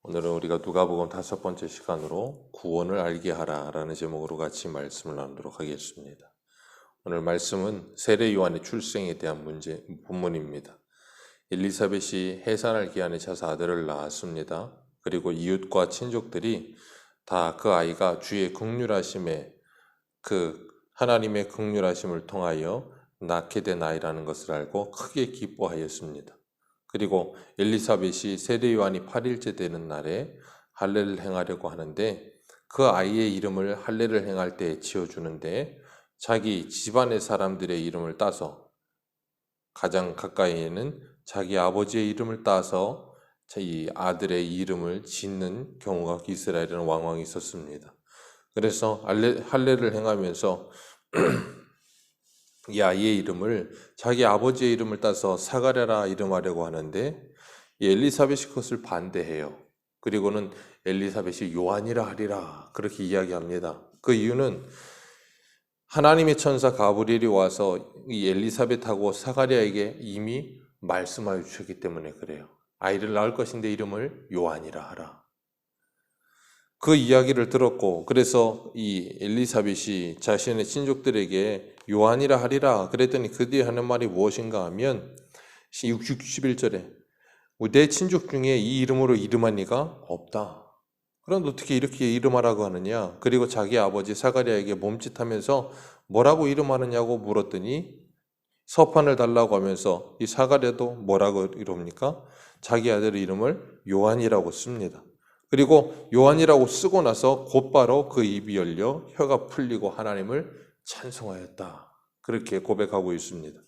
오늘은 우리가 누가복음 5번째 시간으로 구원을 알게 하라라는 제목으로 같이 말씀을 나누도록 하겠습니다. 오늘 말씀은 세례 요한의 출생에 대한 본문입니다. 엘리사벳이 해산할 기한에 차서 아들을 낳았습니다. 그리고 이웃과 친족들이 다 그 아이가 주의 긍휼하심에 하나님의 긍휼하심을 통하여 낳게 된 아이라는 것을 알고 크게 기뻐하였습니다. 그리고 엘리사벳이 세례 요한이 8일째 되는 날에 할례를 행하려고 하는데 그 아이의 이름을 할례를 행할 때 지어주는데 자기 집안의 사람들의 이름을 따서 가장 가까이에는 자기 아버지의 이름을 따서 이 아들의 이름을 짓는 경우가 이스라엘에는 왕왕 있었습니다. 그래서 할례를 행하면서 이 아이의 이름을 자기 아버지의 이름을 따서 사가랴라 이름하려고 하는데 이 엘리사벳이 그것을 반대해요. 그리고는 엘리사벳이 요한이라 하리라 그렇게 이야기합니다. 그 이유는 하나님의 천사 가브리엘이 와서 이 엘리사벳하고 사가랴에게 이미 말씀하여 주셨기 때문에 그래요. 아이를 낳을 것인데 이름을 요한이라 하라. 그 이야기를 들었고 그래서 이 엘리사벳이 자신의 친족들에게 요한이라 하리라 그랬더니 그 뒤에 하는 말이 무엇인가 하면 61절에 내 친족 중에 이 이름으로 이름한 이가 없다. 그런데 어떻게 이렇게 이름하라고 하느냐. 그리고 자기 아버지 사가랴에게 몸짓하면서 뭐라고 이름하느냐고 물었더니 서판을 달라고 하면서 이 사가랴도 뭐라고 이럽니까? 자기 아들의 이름을 요한이라고 씁니다. 그리고 요한이라고 쓰고 나서 곧바로 그 입이 열려 혀가 풀리고 하나님을 찬송하였다. 그렇게 고백하고 있습니다.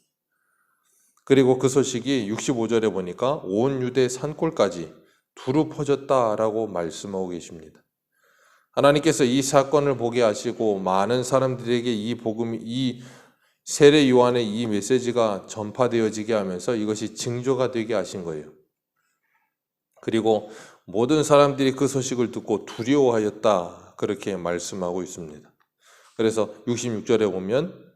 그리고 그 소식이 65절에 보니까 온 유대 산골까지 두루 퍼졌다라고 말씀하고 계십니다. 하나님께서 이 사건을 보게 하시고 많은 사람들에게 이 세례 요한의 이 메시지가 전파되어지게 하면서 이것이 징조가 되게 하신 거예요. 그리고 모든 사람들이 그 소식을 듣고 두려워하였다 그렇게 말씀하고 있습니다. 그래서 66절에 보면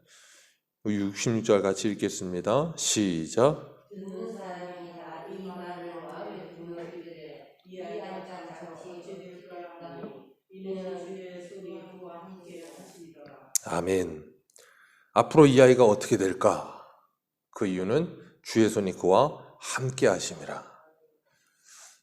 66절 같이 읽겠습니다. 시작. 듣는 사람이 다 이 말을 마음에 품으리되 이 아이가 장차 어찌 될까 하니 이는 주의 손이 그와 함께 하시리라. 아멘. 앞으로 이 아이가 어떻게 될까? 그 이유는 주의 손이 그와 함께 하심이라.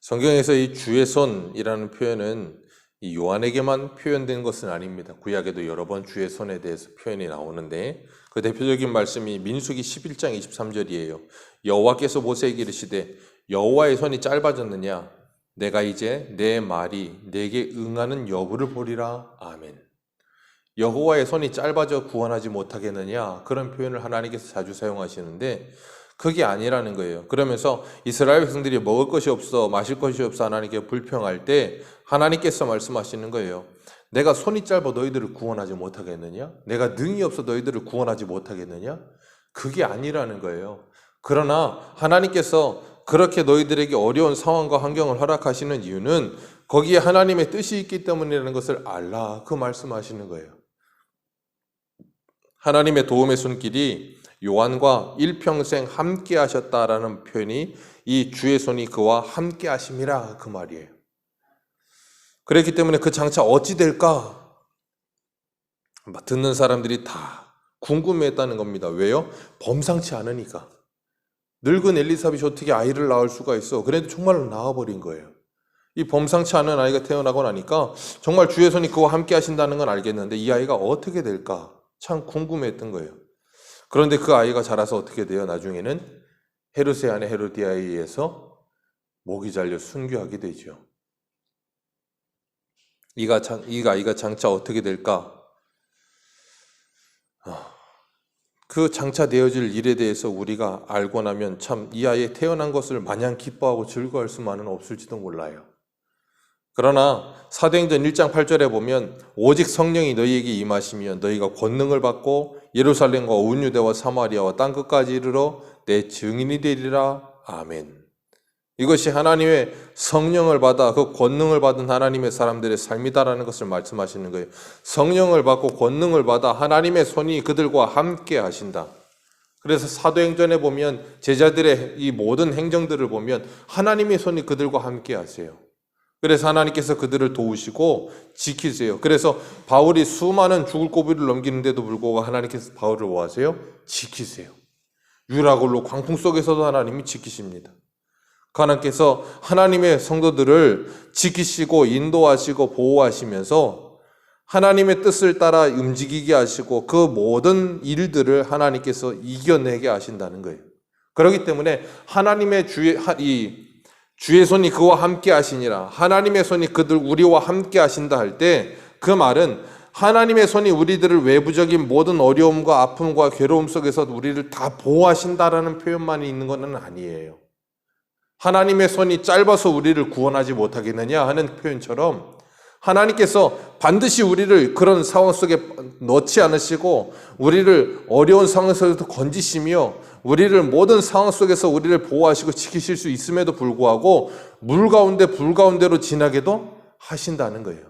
성경에서 이 주의 손이라는 표현은 이 요한에게만 표현된 것은 아닙니다. 구약에도 여러 번 주의 손에 대해서 표현이 나오는데 그 대표적인 말씀이 민수기 11장 23절이에요. 여호와께서 모세에게 이르시되 여호와의 손이 짧아졌느냐? 내가 이제 내 말이 내게 응하는 여부를 보리라. 아멘. 여호와의 손이 짧아져 구원하지 못하겠느냐? 그런 표현을 하나님께서 자주 사용하시는데 그게 아니라는 거예요. 그러면서 이스라엘 백성들이 먹을 것이 없어 마실 것이 없어 하나님께 불평할 때 하나님께서 말씀하시는 거예요. 내가 손이 짧아 너희들을 구원하지 못하겠느냐? 내가 능이 없어 너희들을 구원하지 못하겠느냐? 그게 아니라는 거예요. 그러나 하나님께서 그렇게 너희들에게 어려운 상황과 환경을 허락하시는 이유는 거기에 하나님의 뜻이 있기 때문이라는 것을 알라 그 말씀하시는 거예요. 하나님의 도움의 손길이 요한과 일평생 함께 하셨다라는 표현이 이 주의 손이 그와 함께 하심이라 그 말이에요. 그렇기 때문에 그 장차 어찌 될까? 듣는 사람들이 다 궁금해했다는 겁니다. 왜요? 범상치 않으니까. 늙은 엘리사벳이 어떻게 아이를 낳을 수가 있어? 그래도 정말로 낳아버린 거예요. 이 범상치 않은 아이가 태어나고 나니까 정말 주의 손이 그와 함께 하신다는 건 알겠는데 이 아이가 어떻게 될까? 참 궁금했던 거예요. 그런데 그 아이가 자라서 어떻게 돼요? 나중에는 헤롯의 아내 헤로디아에 의해서 목이 잘려 순교하게 되죠. 이 아이가 장차 어떻게 될까? 그 장차 되어질 일에 대해서 우리가 알고 나면 참 이 아이의 태어난 것을 마냥 기뻐하고 즐거워할 수만은 없을지도 몰라요. 그러나 사도행전 1장 8절에 보면 오직 성령이 너희에게 임하시면 너희가 권능을 받고 예루살렘과 온 유대와 사마리아와 땅끝까지 이르러 내 증인이 되리라. 아멘. 이것이 하나님의 성령을 받아 그 권능을 받은 하나님의 사람들의 삶이다라는 것을 말씀하시는 거예요. 성령을 받고 권능을 받아 하나님의 손이 그들과 함께 하신다. 그래서 사도행전에 보면 제자들의 이 모든 행정들을 보면 하나님의 손이 그들과 함께 하세요. 그래서 하나님께서 그들을 도우시고 지키세요. 그래서 바울이 수많은 죽을 고비를 넘기는데도 불구하고 하나님께서 바울을 뭐 하세요? 지키세요. 유라굴로 광풍 속에서도 하나님이 지키십니다. 하나님께서 하나님의 성도들을 지키시고 인도하시고 보호하시면서 하나님의 뜻을 따라 움직이게 하시고 그 모든 일들을 하나님께서 이겨내게 하신다는 거예요. 그렇기 때문에 하나님의 주의 손이 그와 함께 하시니라. 하나님의 손이 우리와 함께 하신다 할 때 그 말은 하나님의 손이 우리들을 외부적인 모든 어려움과 아픔과 괴로움 속에서 우리를 다 보호하신다라는 표현만 있는 것은 아니에요. 하나님의 손이 짧아서 우리를 구원하지 못하겠느냐 하는 표현처럼 하나님께서 반드시 우리를 그런 상황 속에 넣지 않으시고 우리를 어려운 상황에서도 건지시며 우리를 모든 상황 속에서 우리를 보호하시고 지키실 수 있음에도 불구하고 물 가운데 불 가운데로 지나게도 하신다는 거예요.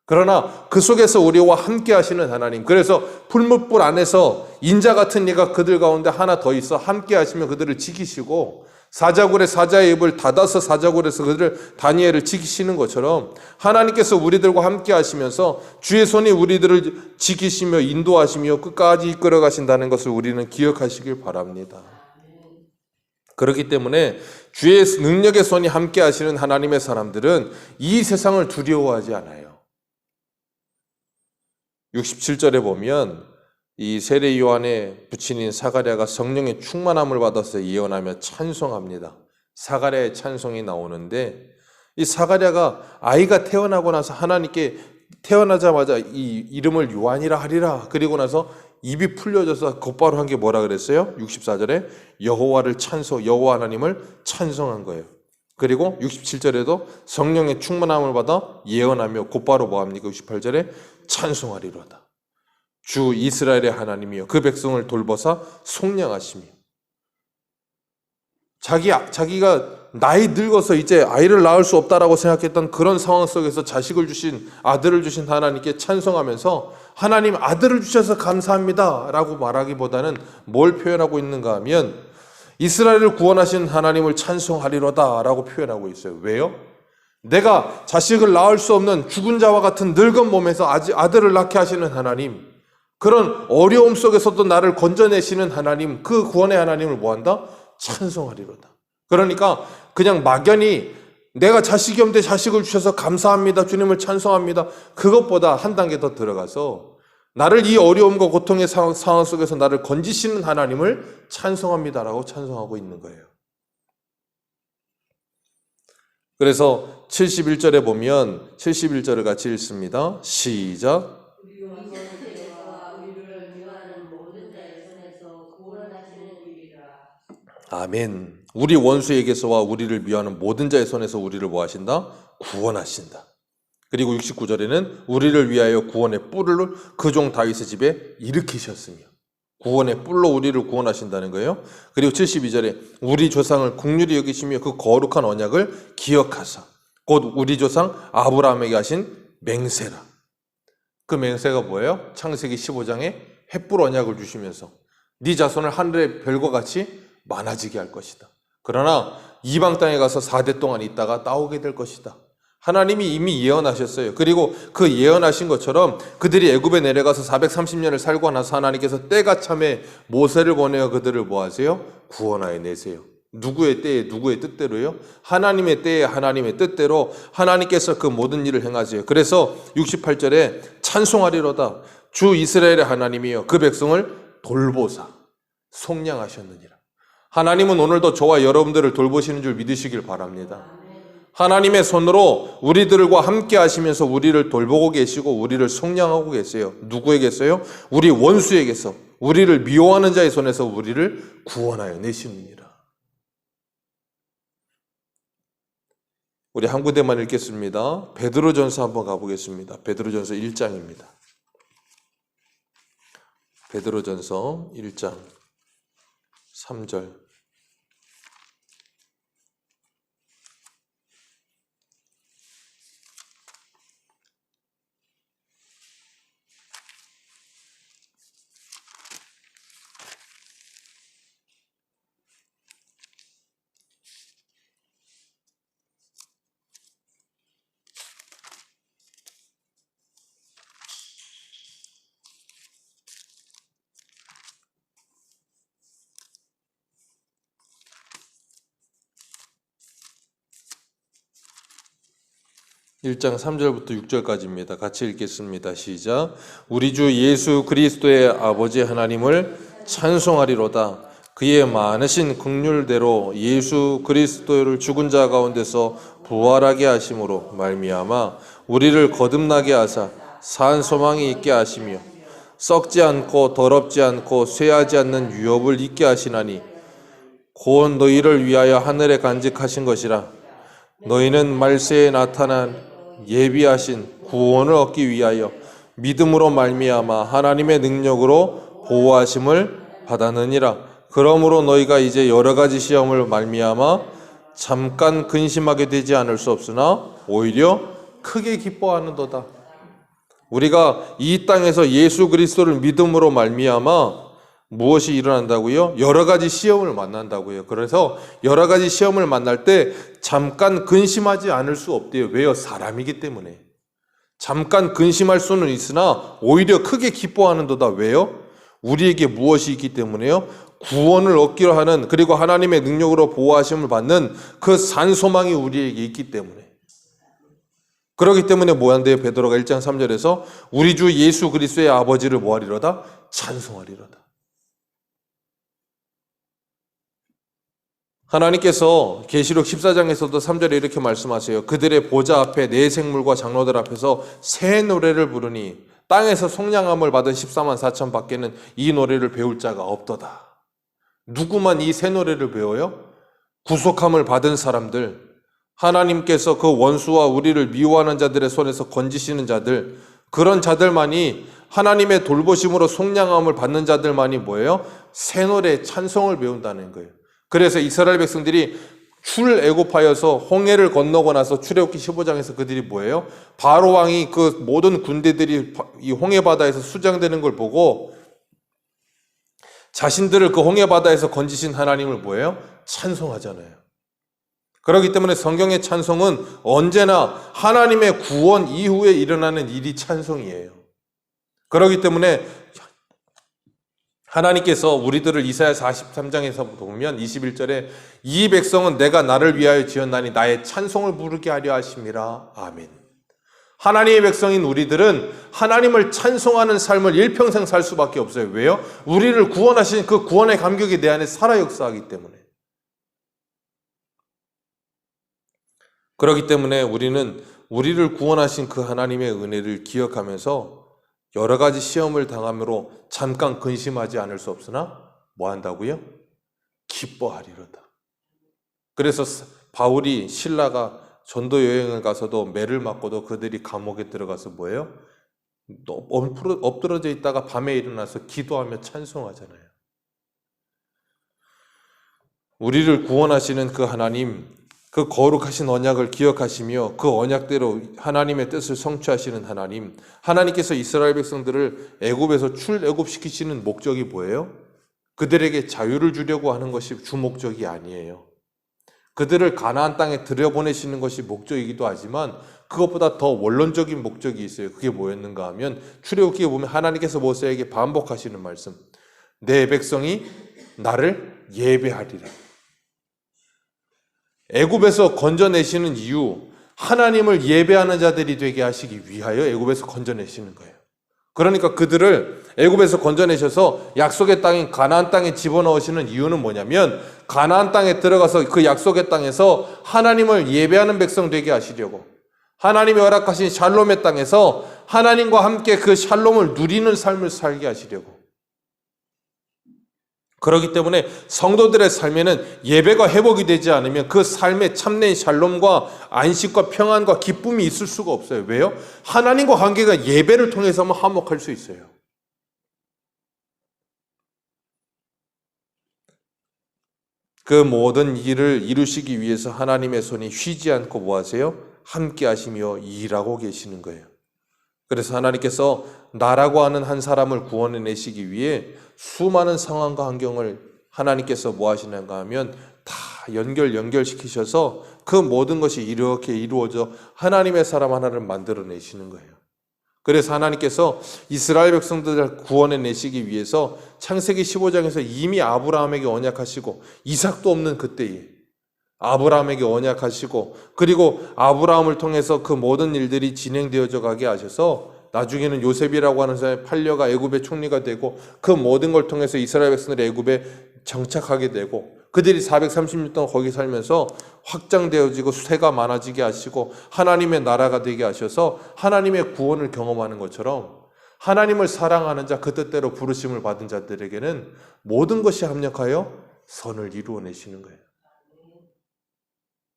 그러나 그 속에서 우리와 함께 하시는 하나님, 그래서 풀무불 안에서 인자 같은 이가 그들 가운데 하나 더 있어 함께 하시며 그들을 지키시고 사자굴에 사자의 입을 닫아서 사자굴에서 그들을 다니엘을 지키시는 것처럼 하나님께서 우리들과 함께 하시면서 주의 손이 우리들을 지키시며 인도하시며 끝까지 이끌어 가신다는 것을 우리는 기억하시길 바랍니다. 그렇기 때문에 주의 능력의 손이 함께 하시는 하나님의 사람들은 이 세상을 두려워하지 않아요. 67절에 보면 이 세례 요한의 부친인 사가랴가 성령의 충만함을 받아서 예언하며 찬송합니다. 사가랴의 찬송이 나오는데 이 사가랴가 아이가 태어나고 나서 하나님께 태어나자마자 이 이름을 요한이라 하리라. 그리고 나서 입이 풀려져서 곧바로 한 게 뭐라 그랬어요? 64절에 여호와 하나님을 찬송한 거예요. 그리고 67절에도 성령의 충만함을 받아 예언하며 곧바로 뭐합니까? 68절에 찬송하리로다. 주 이스라엘의 하나님이여 그 백성을 돌보사 속량하시며 자기가 나이 늙어서 이제 아이를 낳을 수 없다라고 생각했던 그런 상황 속에서 자식을 주신 아들을 주신 하나님께 찬송하면서 하나님 아들을 주셔서 감사합니다 라고 말하기보다는 뭘 표현하고 있는가 하면 이스라엘을 구원하신 하나님을 찬송하리로다 라고 표현하고 있어요. 왜요? 내가 자식을 낳을 수 없는 죽은 자와 같은 늙은 몸에서 아들을 낳게 하시는 하나님, 그런 어려움 속에서도 나를 건져내시는 하나님, 그 구원의 하나님을 뭐한다? 찬송하리로다. 그러니까 그냥 막연히 내가 자식이 없는데 자식을 주셔서 감사합니다, 주님을 찬송합니다, 그것보다 한 단계 더 들어가서 나를 이 어려움과 고통의 상황 속에서 나를 건지시는 하나님을 찬송합니다라고 찬송하고 있는 거예요. 그래서 71절에 보면 71절을 같이 읽습니다. 시작. 우리 원수와 우리를 미워하는 모든 자의 손에서 구원하시는 일이라. 아멘. 우리 원수에게서와 우리를 미워하는 모든 자의 손에서 우리를 뭐 하신다? 구원하신다. 그리고 69절에는 우리를 위하여 구원의 뿔을 그 종 다윗의 집에 일으키셨으며 구원의 뿔로 우리를 구원하신다는 거예요. 그리고 72절에 우리 조상을 긍휼히 여기시며 그 거룩한 언약을 기억하사 곧 우리 조상 아브라함에게 하신 맹세라. 그 맹세가 뭐예요? 창세기 15장에 햇불 언약을 주시면서 네 자손을 하늘의 별과 같이 많아지게 할 것이다. 그러나 이방 땅에 가서 4대 동안 있다가 나오게 될 것이다. 하나님이 이미 예언하셨어요. 그리고 그 예언하신 것처럼 그들이 애굽에 내려가서 430년을 살고 나서 하나님께서 때가 참에 모세를 보내어 그들을 뭐 하세요? 구원하여 내세요. 누구의 때에 누구의 뜻대로요? 하나님의 때에 하나님의 뜻대로 하나님께서 그 모든 일을 행하세요. 그래서 68절에 찬송하리로다. 주 이스라엘의 하나님이여 그 백성을 돌보사 속량하셨느니라. 하나님은 오늘도 저와 여러분들을 돌보시는 줄 믿으시길 바랍니다. 하나님의 손으로 우리들과 함께 하시면서 우리를 돌보고 계시고 우리를 속량하고 계세요. 누구에게서요? 우리 원수에게서, 우리를 미워하는 자의 손에서 우리를 구원하여 내시느니라. 우리 한 구대만 읽겠습니다. 베드로전서 한번 가보겠습니다. 베드로전서 1장입니다. 베드로전서 1장 3절. 1장 3절부터 6절까지입니다. 같이 읽겠습니다. 시작. 우리 주 예수 그리스도의 아버지 하나님을 찬송하리로다. 그의 많으신 긍휼대로 예수 그리스도를 죽은 자 가운데서 부활하게 하심으로 말미암아 우리를 거듭나게 하사 산 소망이 있게 하시며 썩지 않고 더럽지 않고 쇠하지 않는 유업을 있게 하시나니 곧 너희를 위하여 하늘에 간직하신 것이라. 너희는 말세에 나타난 예비하신 구원을 얻기 위하여 믿음으로 말미암아 하나님의 능력으로 보호하심을 받았느니라. 그러므로 너희가 이제 여러 가지 시험을 말미암아 잠깐 근심하게 되지 않을 수 없으나 오히려 크게 기뻐하는도다. 우리가 이 땅에서 예수 그리스도를 믿음으로 말미암아 무엇이 일어난다고요? 여러 가지 시험을 만난다고요. 그래서 여러 가지 시험을 만날 때 잠깐 근심하지 않을 수 없대요. 왜요? 사람이기 때문에. 잠깐 근심할 수는 있으나 오히려 크게 기뻐하는도다. 왜요? 우리에게 무엇이 있기 때문에요? 구원을 얻기로 하는, 그리고 하나님의 능력으로 보호하심을 받는 그 산 소망이 우리에게 있기 때문에. 그렇기 때문에 뭐 한대요? 베드로가 1장 3절에서 우리 주 예수 그리스도의 아버지를 뭐하리로다? 찬송하리로다. 하나님께서 계시록 14장에서도 3절에 이렇게 말씀하세요. 그들의 보좌 앞에 네 생물과 장로들 앞에서 새 노래를 부르니 땅에서 속량함을 받은 14만 4천 밖에는 이 노래를 배울 자가 없도다. 누구만 이 새 노래를 배워요? 구속함을 받은 사람들, 하나님께서 그 원수와 우리를 미워하는 자들의 손에서 건지시는 자들, 그런 자들만이, 하나님의 돌보심으로 속량함을 받는 자들만이 뭐예요? 새 노래 찬송을 배운다는 거예요. 그래서 이스라엘 백성들이 출애굽하여서 홍해를 건너고 나서 출애굽기 15장에서 그들이 뭐예요? 바로 왕이 그 모든 군대들이 이 홍해 바다에서 수장되는 걸 보고 자신들을 그 홍해 바다에서 건지신 하나님을 뭐예요? 찬송하잖아요. 그렇기 때문에 성경의 찬송은 언제나 하나님의 구원 이후에 일어나는 일이 찬송이에요. 그렇기 때문에 하나님께서 우리들을 이사야 43장에서 보면 21절에 이 백성은 내가 나를 위하여 지었나니 나의 찬송을 부르게 하려 하심이라. 아멘. 하나님의 백성인 우리들은 하나님을 찬송하는 삶을 일평생 살 수밖에 없어요. 왜요? 우리를 구원하신 그 구원의 감격이 내 안에 살아 역사하기 때문에. 그렇기 때문에 우리는 우리를 구원하신 그 하나님의 은혜를 기억하면서 여러 가지 시험을 당함으로 잠깐 근심하지 않을 수 없으나 뭐 한다고요? 기뻐하리로다. 그래서 바울이, 신라가 전도 여행을 가서도 매를 맞고도 그들이 감옥에 들어가서 뭐예요? 엎드러져 있다가 밤에 일어나서 기도하며 찬송하잖아요. 우리를 구원하시는 그 하나님, 그 거룩하신 언약을 기억하시며 그 언약대로 하나님의 뜻을 성취하시는 하나님, 하나님께서 이스라엘 백성들을 애굽에서 출애굽시키시는 목적이 뭐예요? 그들에게 자유를 주려고 하는 것이 주 목적이 아니에요. 그들을 가나안 땅에 들여보내시는 것이 목적이기도 하지만 그것보다 더 원론적인 목적이 있어요. 그게 뭐였는가 하면 출애굽기에 보면 하나님께서 모세에게 반복하시는 말씀, 내 백성이 나를 예배하리라. 애굽에서 건져내시는 이유, 하나님을 예배하는 자들이 되게 하시기 위하여 애굽에서 건져내시는 거예요. 그러니까 그들을 애굽에서 건져내셔서 약속의 땅인 가나안 땅에 집어넣으시는 이유는 뭐냐면 가나안 땅에 들어가서 그 약속의 땅에서 하나님을 예배하는 백성 되게 하시려고, 하나님이 허락하신 샬롬의 땅에서 하나님과 함께 그 샬롬을 누리는 삶을 살게 하시려고. 그렇기 때문에 성도들의 삶에는 예배가 회복이 되지 않으면 그 삶에 참된 샬롬과 안식과 평안과 기쁨이 있을 수가 없어요. 왜요? 하나님과 관계가 예배를 통해서만 화목할 수 있어요. 그 모든 일을 이루시기 위해서 하나님의 손이 쉬지 않고 뭐 하세요? 함께 하시며 일하고 계시는 거예요. 그래서 하나님께서 나라고 하는 한 사람을 구원해내시기 위해 수많은 상황과 환경을 하나님께서 뭐 하시는가 하면 다 연결시키셔서 그 모든 것이 이렇게 이루어져 하나님의 사람 하나를 만들어내시는 거예요. 그래서 하나님께서 이스라엘 백성들을 구원해내시기 위해서 창세기 15장에서 이미 아브라함에게 언약하시고 이삭도 없는 그때에 아브라함에게 언약하시고 그리고 아브라함을 통해서 그 모든 일들이 진행되어져 가게 하셔서 나중에는 요셉이라고 하는 사람이 팔려가 애굽의 총리가 되고 그 모든 걸 통해서 이스라엘 백성들이 애굽에 정착하게 되고 그들이 430년 동안 거기 살면서 확장되어지고 수세가 많아지게 하시고 하나님의 나라가 되게 하셔서 하나님의 구원을 경험하는 것처럼 하나님을 사랑하는 자, 그 뜻대로 부르심을 받은 자들에게는 모든 것이 합력하여 선을 이루어내시는 거예요.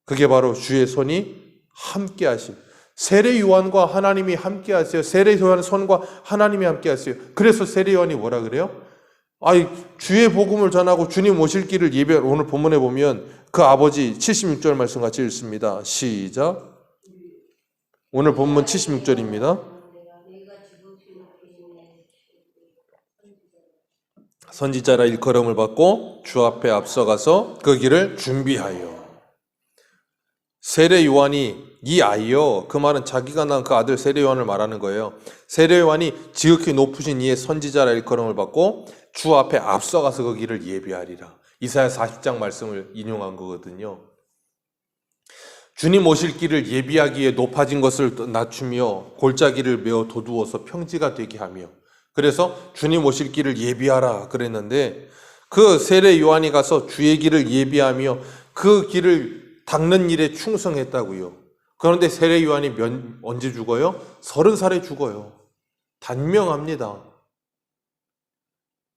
그게 바로 주의 손이 함께 하심. 세례 요한과 하나님이 함께 하세요. 세례 요한의 손과 하나님이 함께 하세요. 그래서 세례 요한이 뭐라 그래요? 주의 복음을 전하고 주님 오실 길을 오늘 본문에 보면 그 아버지 76절 말씀 같이 읽습니다. 시작. 오늘 본문 76절입니다. 선지자라 일컬음을 받고 주 앞에 앞서가서 그 길을 준비하여. 세례 요한이 이 아이요, 그 말은 자기가 낳은 그 아들 세례 요한을 말하는 거예요. 세례 요한이 지극히 높으신 이의 선지자라 일컬음을 받고 주 앞에 앞서가서 그 길을 예비하리라. 이사야 40장 말씀을 인용한 거거든요. 주님 오실 길을 예비하기에 높아진 것을 낮추며 골짜기를 메어 도두어서 평지가 되게 하며, 그래서 주님 오실 길을 예비하라 그랬는데 그 세례 요한이 가서 주의 길을 예비하며 그 길을 닦는 일에 충성했다고요. 그런데 세례 요한이 언제 죽어요? 30살에 죽어요. 단명합니다.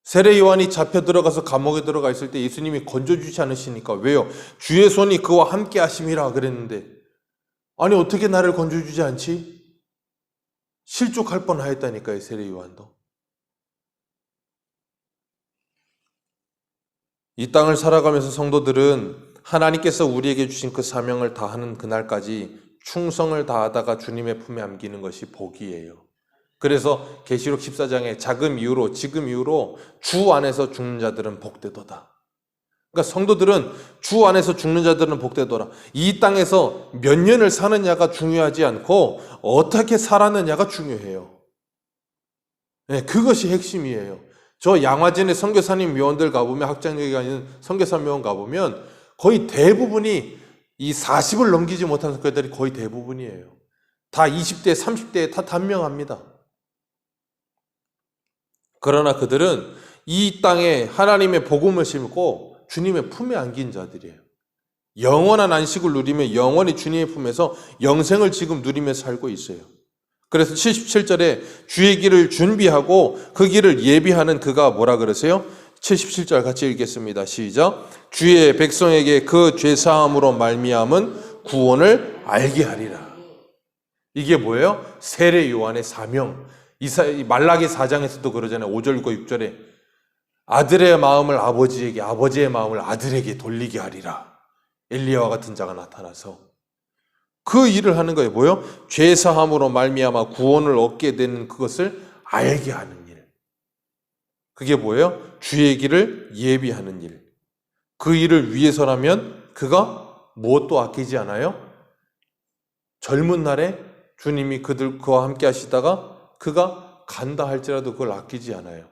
세례 요한이 잡혀 들어가서 감옥에 들어가 있을 때 예수님이 건져주지 않으시니까. 왜요? 주의 손이 그와 함께 하심이라 그랬는데 아니 어떻게 나를 건져주지 않지? 실족할 뻔하였다니까요. 세례 요한도. 이 땅을 살아가면서 성도들은 하나님께서 우리에게 주신 그 사명을 다하는 그날까지 충성을 다하다가 주님의 품에 안기는 것이 복이에요. 그래서 계시록 14장에 지금 이후로 주 안에서 죽는 자들은 복되도다. 그러니까 성도들은 주 안에서 죽는 자들은 복되도다. 이 땅에서 몇 년을 사느냐가 중요하지 않고 어떻게 살았느냐가 중요해요. 네, 그것이 핵심이에요. 저 양화진의 선교사님 묘원들 가보면, 학장역에 있는 선교사 묘원 가보면 거의 대부분이 이 40을 넘기지 못한 선교사들이 거의 대부분이에요. 다 20대, 30대에 다 단명합니다. 그러나 그들은 이 땅에 하나님의 복음을 심고 주님의 품에 안긴 자들이에요. 영원한 안식을 누리며 영원히 주님의 품에서 영생을 지금 누리며 살고 있어요. 그래서 77절에 주의 길을 준비하고 그 길을 예비하는 그가 뭐라 그러세요? 77절 같이 읽겠습니다. 시작. 주의 백성에게 그 죄사함으로 말미암은 구원을 알게 하리라. 이게 뭐예요? 세례 요한의 사명. 말라기 4장에서도 그러잖아요. 5절과 6절에 아들의 마음을 아버지에게, 아버지의 마음을 아들에게 돌리게 하리라. 엘리야와 같은 자가 나타나서 그 일을 하는 거예요. 뭐요? 죄사함으로 말미암아 구원을 얻게 되는 그것을 알게 하는 일. 그게 뭐예요? 주의 길을 예비하는 일. 그 일을 위해서라면 그가 무엇도 아끼지 않아요? 젊은 날에 주님이 그와 함께 하시다가 그가 간다 할지라도 그걸 아끼지 않아요.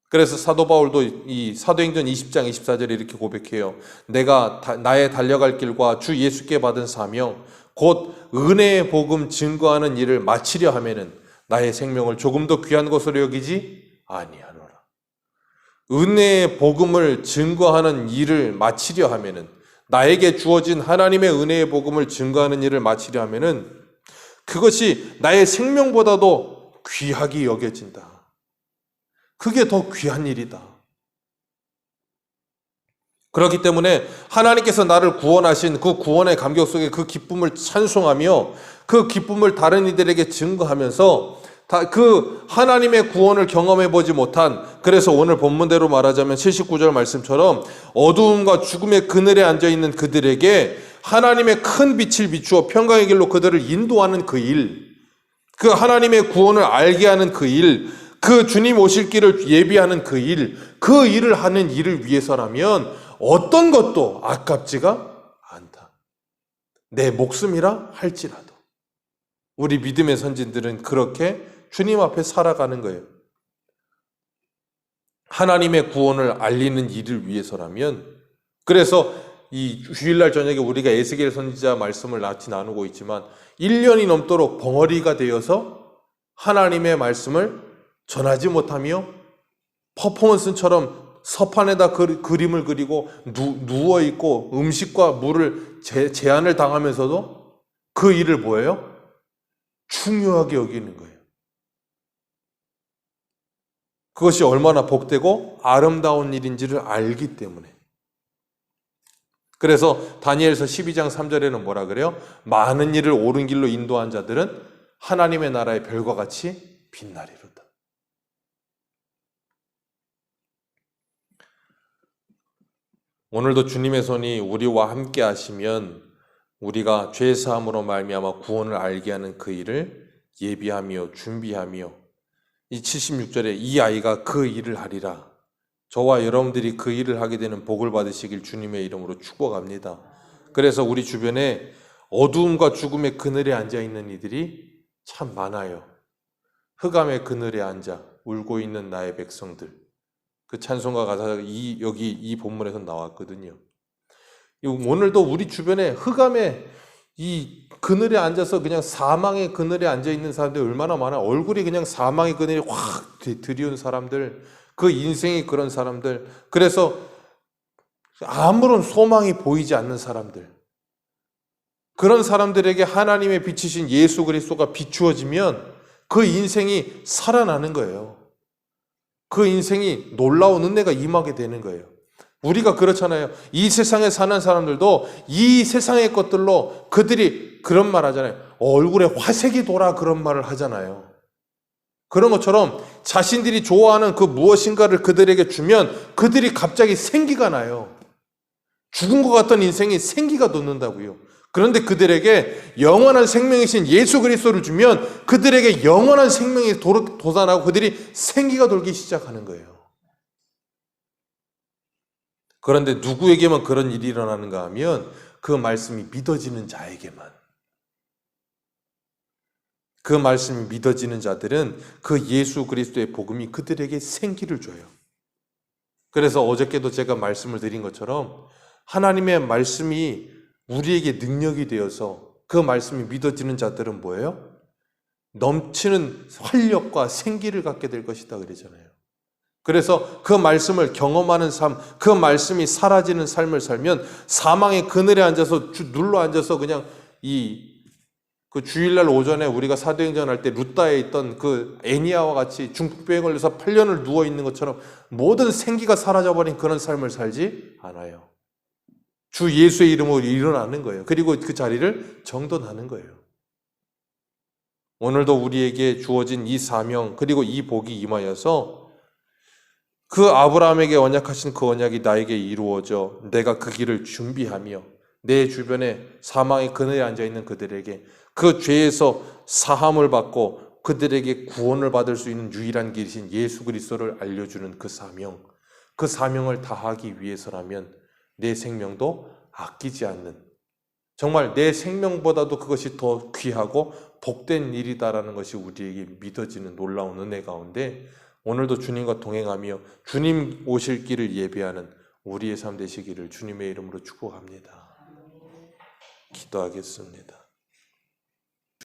그래서 사도 바울도 이 사도행전 20장 24절에 이렇게 고백해요. 내가 나의 달려갈 길과 주 예수께 받은 사명 곧 은혜의 복음 증거하는 일을 마치려 하면은 나의 생명을 조금 더 귀한 것으로 여기지 아니하노라. 은혜의 복음을 증거하는 일을 마치려 하면은, 나에게 주어진 하나님의 은혜의 복음을 증거하는 일을 마치려 하면은 그것이 나의 생명보다도 귀하게 여겨진다. 그게 더 귀한 일이다. 그렇기 때문에 하나님께서 나를 구원하신 그 구원의 감격 속에 그 기쁨을 찬송하며 그 기쁨을 다른 이들에게 증거하면서 그 하나님의 구원을 경험해 보지 못한, 그래서 오늘 본문대로 말하자면 79절 말씀처럼 어두움과 죽음의 그늘에 앉아있는 그들에게 하나님의 큰 빛을 비추어 평강의 길로 그들을 인도하는 그 일, 그 하나님의 구원을 알게 하는 그 일, 그 주님 오실 길을 예비하는 그 일, 그 일을 하는 일을 위해서라면 어떤 것도 아깝지가 않다. 내 목숨이라 할지라도. 우리 믿음의 선진들은 그렇게 주님 앞에 살아가는 거예요. 하나님의 구원을 알리는 일을 위해서라면. 그래서 이 주일날 저녁에 우리가 에스겔 선지자 말씀을 같이 나누고 있지만 1년이 넘도록 벙어리가 되어서 하나님의 말씀을 전하지 못하며 퍼포먼스처럼 서판에다 그림을 그리고 누워있고 음식과 물을 제한을 당하면서도 그 일을 뭐예요? 중요하게 여기는 거예요. 그것이 얼마나 복되고 아름다운 일인지를 알기 때문에. 그래서 다니엘서 12장 3절에는 뭐라 그래요? 많은 일을 옳은 길로 인도한 자들은 하나님의 나라의 별과 같이 빛나리로다. 오늘도 주님의 손이 우리와 함께 하시면 우리가 죄 사함으로 말미암아 구원을 알게 하는 그 일을 예비하며 준비하며 이 76절에 이 아이가 그 일을 하리라. 저와 여러분들이 그 일을 하게 되는 복을 받으시길 주님의 이름으로 축복합니다. 그래서 우리 주변에 어두움과 죽음의 그늘에 앉아있는 이들이 참 많아요. 흑암의 그늘에 앉아 울고 있는 나의 백성들. 그 찬송가 가사가 여기 이 본문에서 나왔거든요. 오늘도 우리 주변에 흑암의 이 그늘에 앉아서 그냥 사망의 그늘에 앉아있는 사람들이 얼마나 많아. 얼굴이 그냥 사망의 그늘이 확 들이운 사람들, 그 인생이 그런 사람들, 그래서 아무런 소망이 보이지 않는 사람들, 그런 사람들에게 하나님의 빛이신 예수 그리스도가 비추어지면 그 인생이 살아나는 거예요. 그 인생이 놀라운 은혜가 임하게 되는 거예요. 우리가 그렇잖아요. 이 세상에 사는 사람들도 이 세상의 것들로 그들이 그런 말 하잖아요. 얼굴에 화색이 돌아, 그런 말을 하잖아요. 그런 것처럼 자신들이 좋아하는 그 무엇인가를 그들에게 주면 그들이 갑자기 생기가 나요. 죽은 것 같던 인생이 생기가 돋는다고요. 그런데 그들에게 영원한 생명이신 예수 그리스도를 주면 그들에게 영원한 생명이 돋아나고 그들이 생기가 돌기 시작하는 거예요. 그런데 누구에게만 그런 일이 일어나는가 하면 그 말씀이 믿어지는 자에게만. 그 말씀이 믿어지는 자들은 그 예수 그리스도의 복음이 그들에게 생기를 줘요. 그래서 어저께도 제가 말씀을 드린 것처럼 하나님의 말씀이 우리에게 능력이 되어서 그 말씀이 믿어지는 자들은 뭐예요? 넘치는 활력과 생기를 갖게 될 것이다 그러잖아요. 그래서 그 말씀을 경험하는 삶, 그 말씀이 사라지는 삶을 살면 사망의 그늘에 앉아서 눌러 앉아서 그냥 그 주일날 오전에 우리가 사도행전 할 때 루따에 있던 그 애니아와 같이 중풍병에 걸려서 8년을 누워 있는 것처럼 모든 생기가 사라져버린 그런 삶을 살지 않아요. 주 예수의 이름으로 일어나는 거예요. 그리고 그 자리를 정돈하는 거예요. 오늘도 우리에게 주어진 이 사명 그리고 이 복이 임하여서 그 아브라함에게 언약하신 그 언약이 나에게 이루어져 내가 그 길을 준비하며 내 주변에 사망의 그늘에 앉아있는 그들에게 그 죄에서 사함을 받고 그들에게 구원을 받을 수 있는 유일한 길이신 예수 그리스도를 알려주는 그 사명, 그 사명을 다하기 위해서라면 내 생명도 아끼지 않는, 정말 내 생명보다도 그것이 더 귀하고 복된 일이다라는 것이 우리에게 믿어지는 놀라운 은혜 가운데 오늘도 주님과 동행하며 주님 오실 길을 예배하는 우리의 삶 되시기를 주님의 이름으로 축복합니다. 기도하겠습니다.